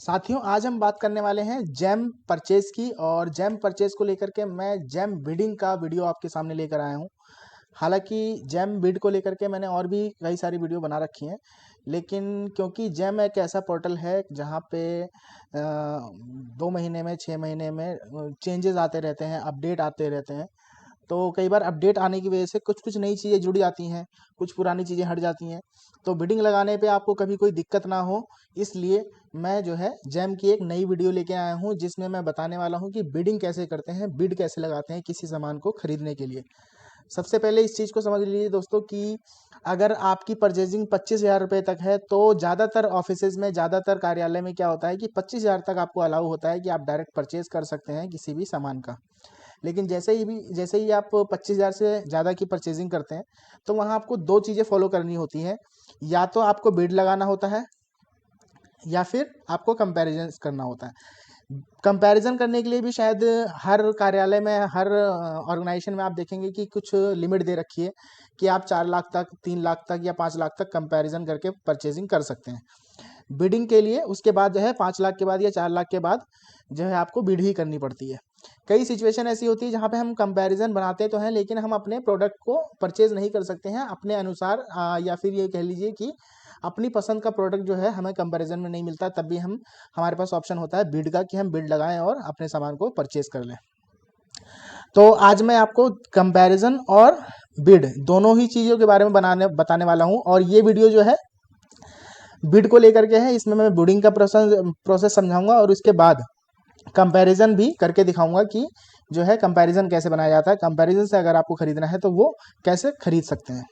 साथियों, आज हम बात करने वाले हैं जैम परचेज की। और जैम परचेज को लेकर के मैं जैम बिडिंग का वीडियो आपके सामने लेकर आया हूं। हालांकि जैम बिड को लेकर के मैंने और भी कई सारी वीडियो बना रखी हैं, लेकिन क्योंकि जैम एक ऐसा पोर्टल है जहां पे 2 महीने में 6 महीने में चेंजेस आते रहते हैं, अपडेट आते रहते हैं। तो कई बार अपडेट आने की वजह से कुछ कुछ नई चीज़ें जुड़ जाती हैं, कुछ पुरानी चीज़ें हट जाती हैं। तो बिडिंग लगाने पे आपको कभी कोई दिक्कत ना हो, इसलिए मैं जो है जैम की एक नई वीडियो लेके आया हूँ, जिसमें मैं बताने वाला हूँ कि बिडिंग कैसे करते हैं, बिड कैसे लगाते हैं किसी सामान को खरीदने के लिए। सबसे पहले इस चीज़ को समझ लीजिए दोस्तों कि अगर आपकी परचेजिंग 25,000 रुपये तक है, तो ज़्यादातर ऑफिसेज में, ज़्यादातर कार्यालय में क्या होता है कि 25,000 तक आपको अलाउ होता है कि आप डायरेक्ट परचेज कर सकते हैं किसी भी सामान का। लेकिन जैसे ही आप 25,000 से ज़्यादा की परचेजिंग करते हैं, तो वहाँ आपको दो चीज़ें फॉलो करनी होती हैं। या तो आपको बिड लगाना होता है, या फिर आपको कंपैरिजन करना होता है। कंपैरिजन करने के लिए भी शायद हर कार्यालय में, हर ऑर्गेनाइजेशन में आप देखेंगे कि कुछ लिमिट दे रखी है कि आप 4 लाख तक, 3 लाख तक या 5 लाख तक कंपैरिजन करके परचेजिंग कर सकते हैं बिडिंग के लिए। उसके बाद जो है 5 लाख के बाद या 4 लाख के बाद जो है आपको बिड ही करनी पड़ती है। कई सिचुएशन ऐसी होती है जहाँ पे हम कंपैरिजन बनाते तो हैं, लेकिन हम अपने प्रोडक्ट को परचेज नहीं कर सकते हैं अपने अनुसार, या फिर ये कह लीजिए कि अपनी पसंद का प्रोडक्ट जो है हमें कंपैरिजन में नहीं मिलता। तब भी हमारे पास ऑप्शन होता है बिड का, कि हम बिड लगाएं और अपने सामान को परचेज कर लें। तो आज मैं आपको कंपैरिजन और बिड दोनों ही चीज़ों के बारे में बताने वाला हूँ। और ये वीडियो जो है बिड को लेकर के है, इसमें मैं बिडिंग का प्रोसेस समझाऊंगा और उसके बाद कंपैरिजन भी करके दिखाऊंगा कि जो है कंपैरिजन कैसे बनाया जाता है। कंपैरिजन से अगर आपको खरीदना है तो वो कैसे खरीद सकते हैं।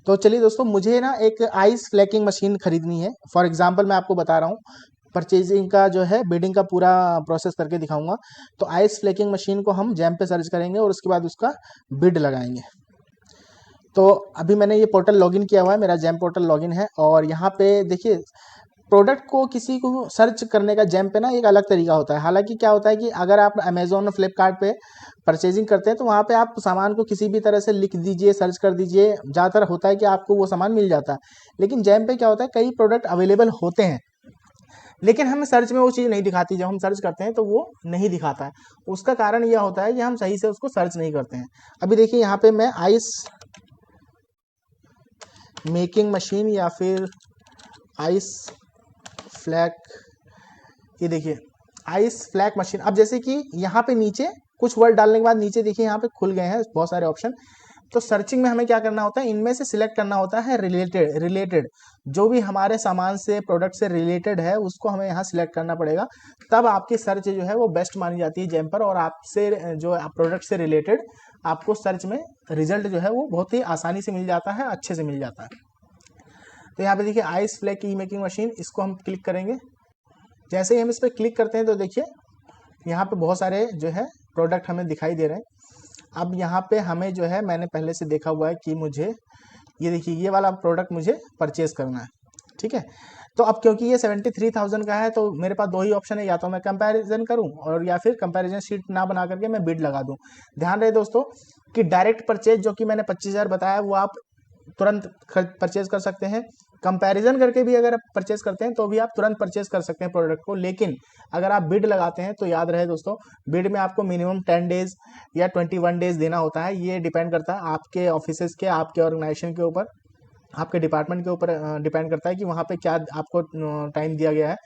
तो चलिए दोस्तों, मुझे ना एक आइस फ्लैकिंग मशीन खरीदनी है। फॉर एग्जांपल मैं आपको बता रहा हूँ, परचेजिंग का जो है बिडिंग का पूरा प्रोसेस करके दिखाऊंगा। तो आइस फ्लैकिंग मशीन को हम जैम पे सर्च करेंगे और उसके बाद उसका बिड लगाएंगे। तो अभी मैंने ये पोर्टल लॉगिन किया हुआ है, मेरा जैम पोर्टल लॉगिन है। और यहाँ पे देखिए, प्रोडक्ट को किसी को सर्च करने का जैम पे ना एक अलग तरीका होता है। हालांकि क्या होता है कि अगर आप अमेजोन और फ्लिपकार्ट पे परचेजिंग करते हैं, तो वहाँ पे आप सामान को किसी भी तरह से लिख दीजिए, सर्च कर दीजिए, ज़्यादातर होता है कि आपको वो सामान मिल जाता है। लेकिन जैम पे क्या होता है, कई प्रोडक्ट अवेलेबल होते हैं, लेकिन हमें सर्च में वो चीज़ नहीं दिखाती। जब हम सर्च करते हैं तो वो नहीं दिखाता है। उसका कारण यह होता है कि हम सही से उसको सर्च नहीं करते हैं। अभी देखिए, यहाँ पे मैं आइस मेकिंग मशीन या फिर आइस फ्लैक, ये देखिए आइस फ्लैक मशीन। अब जैसे कि यहाँ पे नीचे कुछ वर्ड डालने के बाद नीचे देखिए यहाँ पे खुल गए हैं बहुत सारे ऑप्शन। तो सर्चिंग में हमें क्या करना होता है, इनमें से सिलेक्ट करना होता है रिलेटेड जो भी हमारे सामान से, प्रोडक्ट से रिलेटेड है, उसको हमें यहाँ सिलेक्ट करना पड़ेगा। तब आपकी सर्च जो है वो बेस्ट मानी जाती है जैम पर, और आपसे जो प्रोडक्ट से रिलेटेड आपको सर्च में रिजल्ट जो है वो बहुत ही आसानी से मिल जाता है, अच्छे से मिल जाता है। तो यहाँ पे देखिए आइस फ्लैक की मेकिंग मशीन, इसको हम क्लिक करेंगे। जैसे ही हम इस पर क्लिक करते हैं तो देखिए यहाँ पे बहुत सारे जो है प्रोडक्ट हमें दिखाई दे रहे हैं। अब यहाँ पे हमें जो है, मैंने पहले से देखा हुआ है कि मुझे ये देखिए ये वाला प्रोडक्ट मुझे परचेज करना है, ठीक है। तो अब क्योंकि ये 73,000 का है, तो मेरे पास दो ही ऑप्शन है, या तो मैं कंपैरिजन करूं और या फिर कंपैरिजन शीट ना बना करके मैं बिड लगा दूं। ध्यान रहे दोस्तों कि डायरेक्ट परचेज जो कि मैंने 25,000 बताया, वो आप तुरंत परचेज कर सकते हैं। कंपैरिजन करके भी अगर आप परचेज करते हैं तो भी आप तुरंत परचेज कर सकते हैं प्रोडक्ट को। लेकिन अगर आप बिड लगाते हैं तो याद रहे दोस्तों, बिड में आपको मिनिमम 10 डेज या 21 डेज देना होता है। ये डिपेंड करता है आपके ऑफिस के, आपके ऑर्गेनाइजेशन के ऊपर, आपके डिपार्टमेंट के ऊपर डिपेंड करता है कि वहाँ पे क्या आपको टाइम दिया गया है।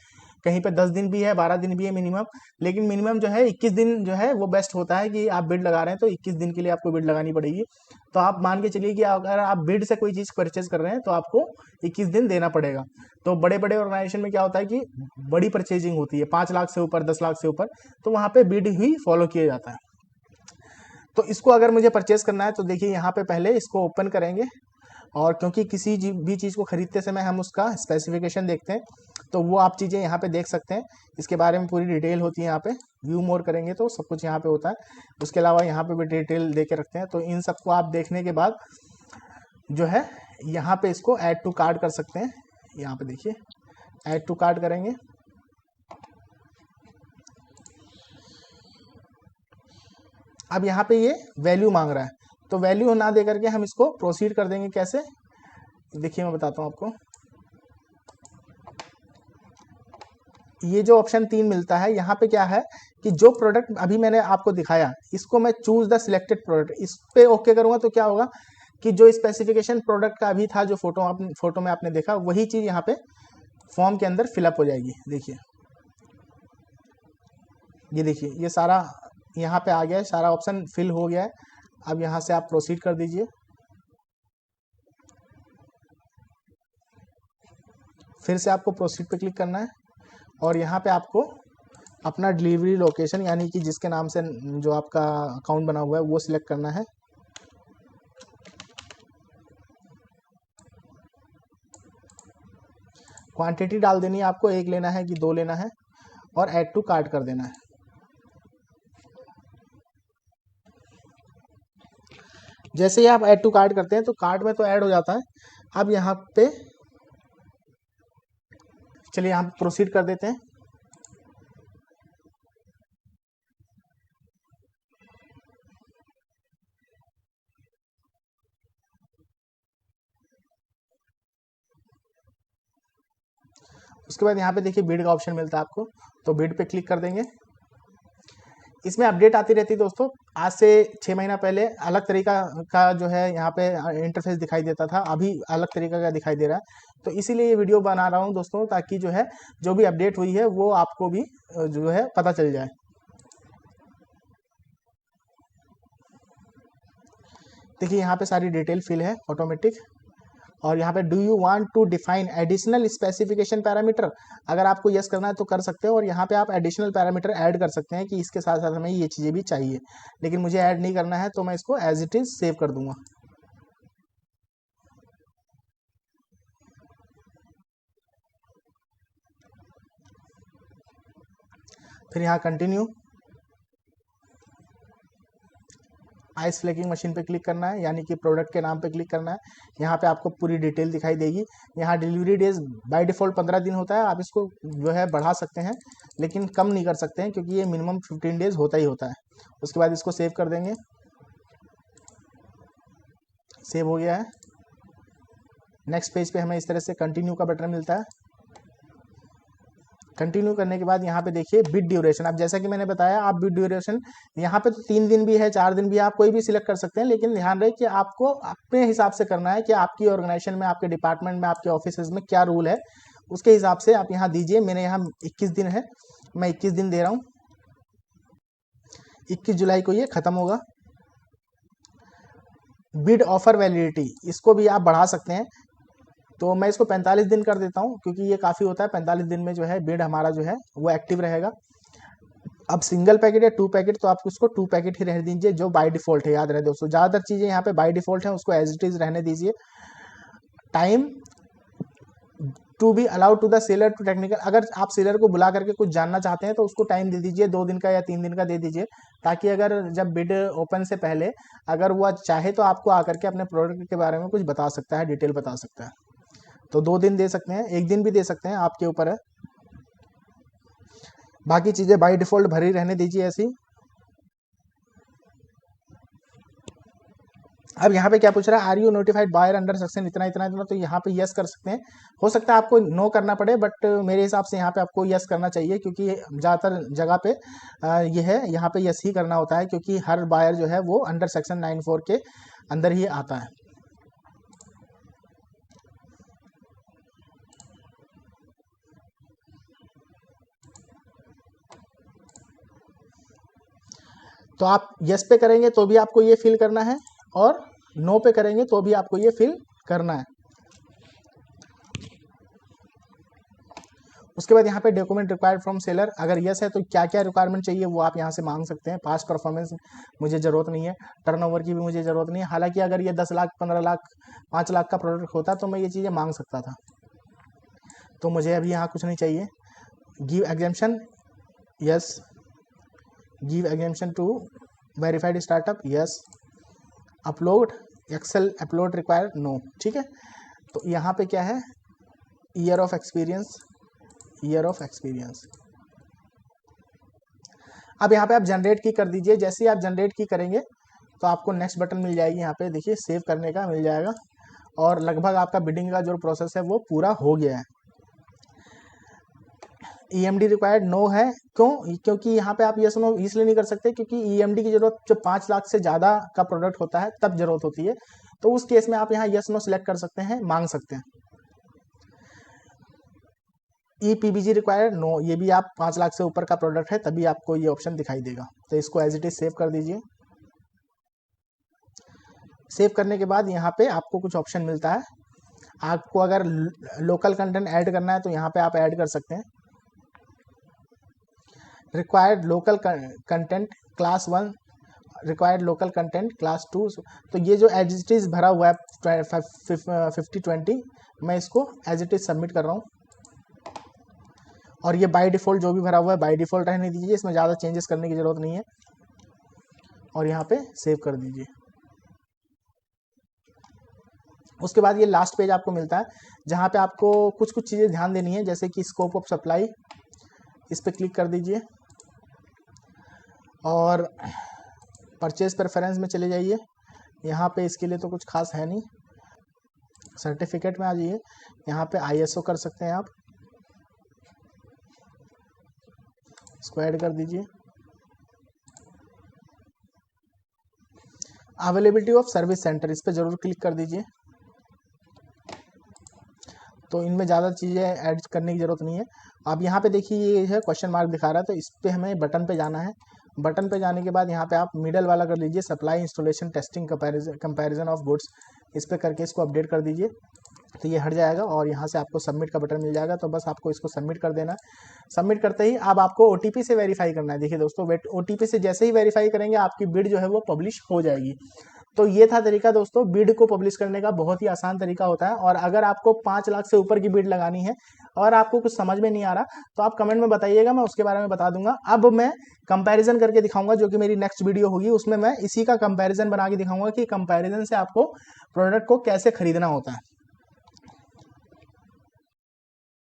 कहीं पे 10 दिन भी है, 12 दिन भी है मिनिमम। लेकिन मिनिमम जो है 21 दिन जो है वो बेस्ट होता है कि आप बिड लगा रहे हैं तो 21 दिन के लिए आपको बिड लगानी पड़ेगी। तो आप मान के चलिए कि अगर आप बिड से कोई चीज़ परचेज कर रहे हैं तो आपको 21 दिन देना पड़ेगा। तो बड़े बड़े ऑर्गेनाइजेशन में क्या होता है कि बड़ी परचेजिंग होती है, 5 लाख से ऊपर, 10 लाख से ऊपर, तो वहाँ पे बिड ही फॉलो किया जाता है। तो इसको अगर मुझे परचेज करना है तो देखिए यहाँ पे पहले इसको ओपन करेंगे, और क्योंकि किसी भी चीज़ को खरीदते समय हम उसका स्पेसिफिकेशन देखते हैं, तो वो आप चीज़ें यहाँ पे देख सकते हैं। इसके बारे में पूरी डिटेल होती है यहाँ पे। व्यू मोर करेंगे तो सब कुछ यहाँ पे होता है। उसके अलावा यहाँ पे भी डिटेल दे के रखते हैं। तो इन सबको आप देखने के बाद जो है यहाँ पे इसको ऐड टू कार्ट कर सकते हैं। यहाँ पे देखिए ऐड टू कार्ट करेंगे। अब यहाँ पे ये वैल्यू मांग रहा है, तो वैल्यू ना दे करके हम इसको प्रोसीड कर देंगे। कैसे, देखिए मैं बताता हूँ आपको। ये जो ऑप्शन 3 मिलता है, यहाँ पे क्या है कि जो प्रोडक्ट अभी मैंने आपको दिखाया, इसको मैं चूज द सिलेक्टेड प्रोडक्ट, इस पे ओके करूंगा तो क्या होगा कि जो स्पेसिफिकेशन प्रोडक्ट का अभी था, जो फोटो में आपने देखा, वही चीज यहाँ पे फॉर्म के अंदर फिलअप हो जाएगी। देखिए, ये देखिए, ये सारा यहाँ पे आ गया है, सारा ऑप्शन फिल हो गया है। अब यहाँ से आप प्रोसीड कर दीजिए। फिर से आपको प्रोसीड पे क्लिक करना है और यहाँ पे आपको अपना डिलीवरी लोकेशन, यानी कि जिसके नाम से जो आपका अकाउंट बना हुआ है, वो सिलेक्ट करना है। क्वांटिटी डाल देनी है आपको, 1 लेना है कि 2 लेना है, और ऐड टू कार्ट कर देना है। जैसे ही आप ऐड टू कार्ट करते हैं तो कार्ट में तो ऐड हो जाता है। अब यहाँ पे चलिए यहाँ प्रोसीड कर देते हैं। उसके बाद यहाँ पे देखिए बिड का ऑप्शन मिलता है आपको, तो बिड पे क्लिक कर देंगे। इसमें अपडेट आती रहती है दोस्तों। आज से 6 महीना पहले अलग तरीका का जो है यहाँ पे इंटरफेस दिखाई देता था, अभी अलग तरीका का दिखाई दे रहा है। तो इसीलिए ये वीडियो बना रहा हूँ दोस्तों, ताकि जो है जो भी अपडेट हुई है वो आपको भी जो है पता चल जाए। देखिए यहाँ पे सारी डिटेल फिल है ऑटोमेटिक। और यहाँ पे do you want to define additional specification parameter, अगर आपको यस करना है तो कर सकते हो, और यहाँ पे आप एडिशनल पैरामीटर ऐड कर सकते हैं कि इसके साथ साथ हमें ये चीज़ें भी चाहिए। लेकिन मुझे ऐड नहीं करना है, तो मैं इसको एज इट इज सेव कर दूंगा। फिर यहाँ कंटिन्यू, आइस फ्लेकिंग मशीन पे क्लिक करना है, यानी कि प्रोडक्ट के नाम पे क्लिक करना है। यहाँ पे आपको पूरी डिटेल दिखाई देगी। यहाँ डिलीवरी डेज बाय डिफ़ॉल्ट 15 दिन होता है, आप इसको जो है बढ़ा सकते हैं, लेकिन कम नहीं कर सकते हैं, क्योंकि ये मिनिमम 15 डेज होता ही होता है। उसके बाद इसको सेव कर देंगे। सेव हो गया है। नेक्स्ट पेज पे हमें इस तरह से कंटिन्यू का बटन मिलता है। कंटिन्यू करने के बाद यहाँ पे देखिए बिड ड्यूरेशन। अब जैसा कि मैंने बताया, आप बिड ड्यूरेशन यहाँ पे तो 3 दिन भी है, 4 दिन भी, आप कोई भी सिलेक्ट कर सकते हैं, लेकिन ध्यान रहे कि आपको अपने हिसाब से करना है कि आपकी ऑर्गेनाइजेशन में, आपके डिपार्टमेंट में, आपके ऑफिस में क्या रूल है, उसके हिसाब से आप यहाँ दीजिए। मेरे यहाँ 21 दिन है, मैं 21 दिन दे रहा हूँ। 21 जुलाई को ये खत्म होगा। बिड ऑफर वैलिडिटी, इसको भी आप बढ़ा सकते हैं, तो मैं इसको 45 दिन कर देता हूँ, क्योंकि ये काफ़ी होता है। 45 दिन में जो है बिड हमारा जो है वो एक्टिव रहेगा। अब सिंगल पैकेट या 2 पैकेट, तो आप उसको 2 पैकेट ही रहने दीजिए, जो बाय डिफ़ॉल्ट है। याद रहे दोस्तों, ज़्यादातर चीज़ें यहाँ पे बाय डिफ़ॉल्ट है, उसको एज इट इज़ रहने दीजिए। Time to be allowed to the seller to technical, अगर आप सेलर को बुला करके कुछ जानना चाहते हैं तो उसको टाइम दे दीजिए, 2 दिन का या 3 दिन का दे दीजिए, ताकि अगर जब बिड ओपन से पहले अगर वो चाहे तो आपको आकर के अपने प्रोडक्ट के बारे में कुछ बता सकता है, डिटेल बता सकता है। तो 2 दिन दे सकते हैं, 1 दिन भी दे सकते हैं, आपके ऊपर है। बाकी चीज़ें बाय डिफ़ॉल्ट भरी रहने दीजिए ऐसी। अब यहाँ पे क्या पूछ रहा है, are you notified buyer under section इतना इतना इतना, तो यहाँ पे यस कर सकते हैं। हो सकता है आपको नो करना पड़े, बट मेरे हिसाब से यहाँ पे आपको यस करना चाहिए, क्योंकि ज़्यादातर जगह पे ये है, यहाँ पे यस ही करना होता है, क्योंकि हर बायर जो है वो अंडर सेक्शन 94 के अंदर ही आता है। तो आप यस पे करेंगे तो भी आपको ये फिल करना है, और नो पे करेंगे तो भी आपको ये फिल करना है। उसके बाद यहाँ पे डॉक्यूमेंट रिक्वायर्ड फ्रॉम सेलर, अगर यस है तो क्या क्या रिक्वायरमेंट चाहिए वो आप यहाँ से मांग सकते हैं। पास्ट परफॉर्मेंस मुझे ज़रूरत नहीं है, टर्नओवर की भी मुझे ज़रूरत नहीं है। हालांकि अगर ये 10 लाख, 15 लाख, 5 लाख का प्रोडक्ट होता तो मैं ये चीज़ें मांग सकता था, तो मुझे अभी यहाँ कुछ नहीं चाहिए। Give exemption, yes. Give exemption to verified startup, yes. Upload excel upload required, no. ठीक है, तो यहाँ पे क्या है, year of experience, year of experience. अब यहाँ पे आप जनरेट की कर दीजिए। जैसे ही आप जनरेट की करेंगे तो आपको नेक्स्ट बटन मिल जाएगी, यहाँ पे देखिए सेव करने का मिल जाएगा, और लगभग आपका बिडिंग का जो प्रोसेस है वो पूरा हो गया है। ईएमडी रिक्वायर्ड नो है। क्यों? क्योंकि यहाँ पे आप यस नो इसलिए नहीं कर सकते क्योंकि ईएमडी की जरूरत जब 5 लाख से ज़्यादा का प्रोडक्ट होता है तब जरूरत होती है। तो उस केस में आप यहाँ यस नो सिलेक्ट कर सकते हैं, मांग सकते हैं। ईपीबीजी रिक्वायर्ड नो, ये भी आप 5 लाख से ऊपर का प्रोडक्ट है तभी आपको ये ऑप्शन दिखाई देगा। तो इसको एज इट इज सेव कर दीजिए। सेव करने के बाद यहाँ पे आपको कुछ ऑप्शन मिलता है। आपको अगर लोकल कंटेंट ऐड करना है तो यहाँ पे आप ऐड कर सकते हैं। Required local content class 1, required local content class 2। तो ये जो एज इट इज भरा हुआ है 50-20, मैं इसको एज इट इज सबमिट कर रहा हूँ। और ये बाय डिफ़ॉल्ट जो भी भरा हुआ है बाय डिफ़ॉल्ट रहने दीजिए, इसमें ज़्यादा चेंजेस करने की ज़रूरत नहीं है। और यहाँ पे सेव कर दीजिए। उसके बाद ये लास्ट पेज आपको मिलता है जहाँ पे आपको कुछ कुछ चीज़ें ध्यान देनी है, जैसे कि स्कोप ऑफ सप्लाई, इस पर क्लिक कर दीजिए। और परचेज प्रेफरेंस में चले जाइए। यहाँ पे इसके लिए तो कुछ खास है नहीं। सर्टिफिकेट में आ जाइए, यहाँ पे ISO कर सकते हैं आप, इसको ऐड कर दीजिए। अवेलेबिलिटी ऑफ सर्विस सेंटर, इस पर जरूर क्लिक कर दीजिए। तो इनमें ज़्यादा चीज़ें ऐड करने की ज़रूरत नहीं है। अब यहाँ पे देखिए ये है क्वेश्चन मार्क दिखा रहा है, तो इस पर हमें बटन पे जाना है। बटन पे जाने के बाद यहाँ पे आप मिडल वाला कर लीजिए, supply installation testing comparison of goods, इस पे करके इसको अपडेट कर दीजिए। तो ये हट जाएगा और यहाँ से आपको सबमिट का बटन मिल जाएगा। तो बस आपको इसको सबमिट कर देना है। सबमिट करते ही अब आपको OTP से वेरीफाई करना है। देखिए दोस्तों, OTP से जैसे ही वेरीफाई करेंगे आपकी बिड जो है वो पब्लिश हो जाएगी। तो ये था तरीका दोस्तों, बिड को पब्लिश करने का बहुत ही आसान तरीका होता है। और अगर आपको 5 लाख से ऊपर की बिड लगानी है और आपको कुछ समझ में नहीं आ रहा तो आप कमेंट में बताइएगा, मैं उसके बारे में बता दूंगा। अब मैं कंपैरिजन करके दिखाऊंगा, जो कि मेरी नेक्स्ट वीडियो होगी, उसमें मैं इसी का कंपैरिजन बना के दिखाऊंगा कि कंपैरिजन से आपको प्रोडक्ट को कैसे खरीदना होता है।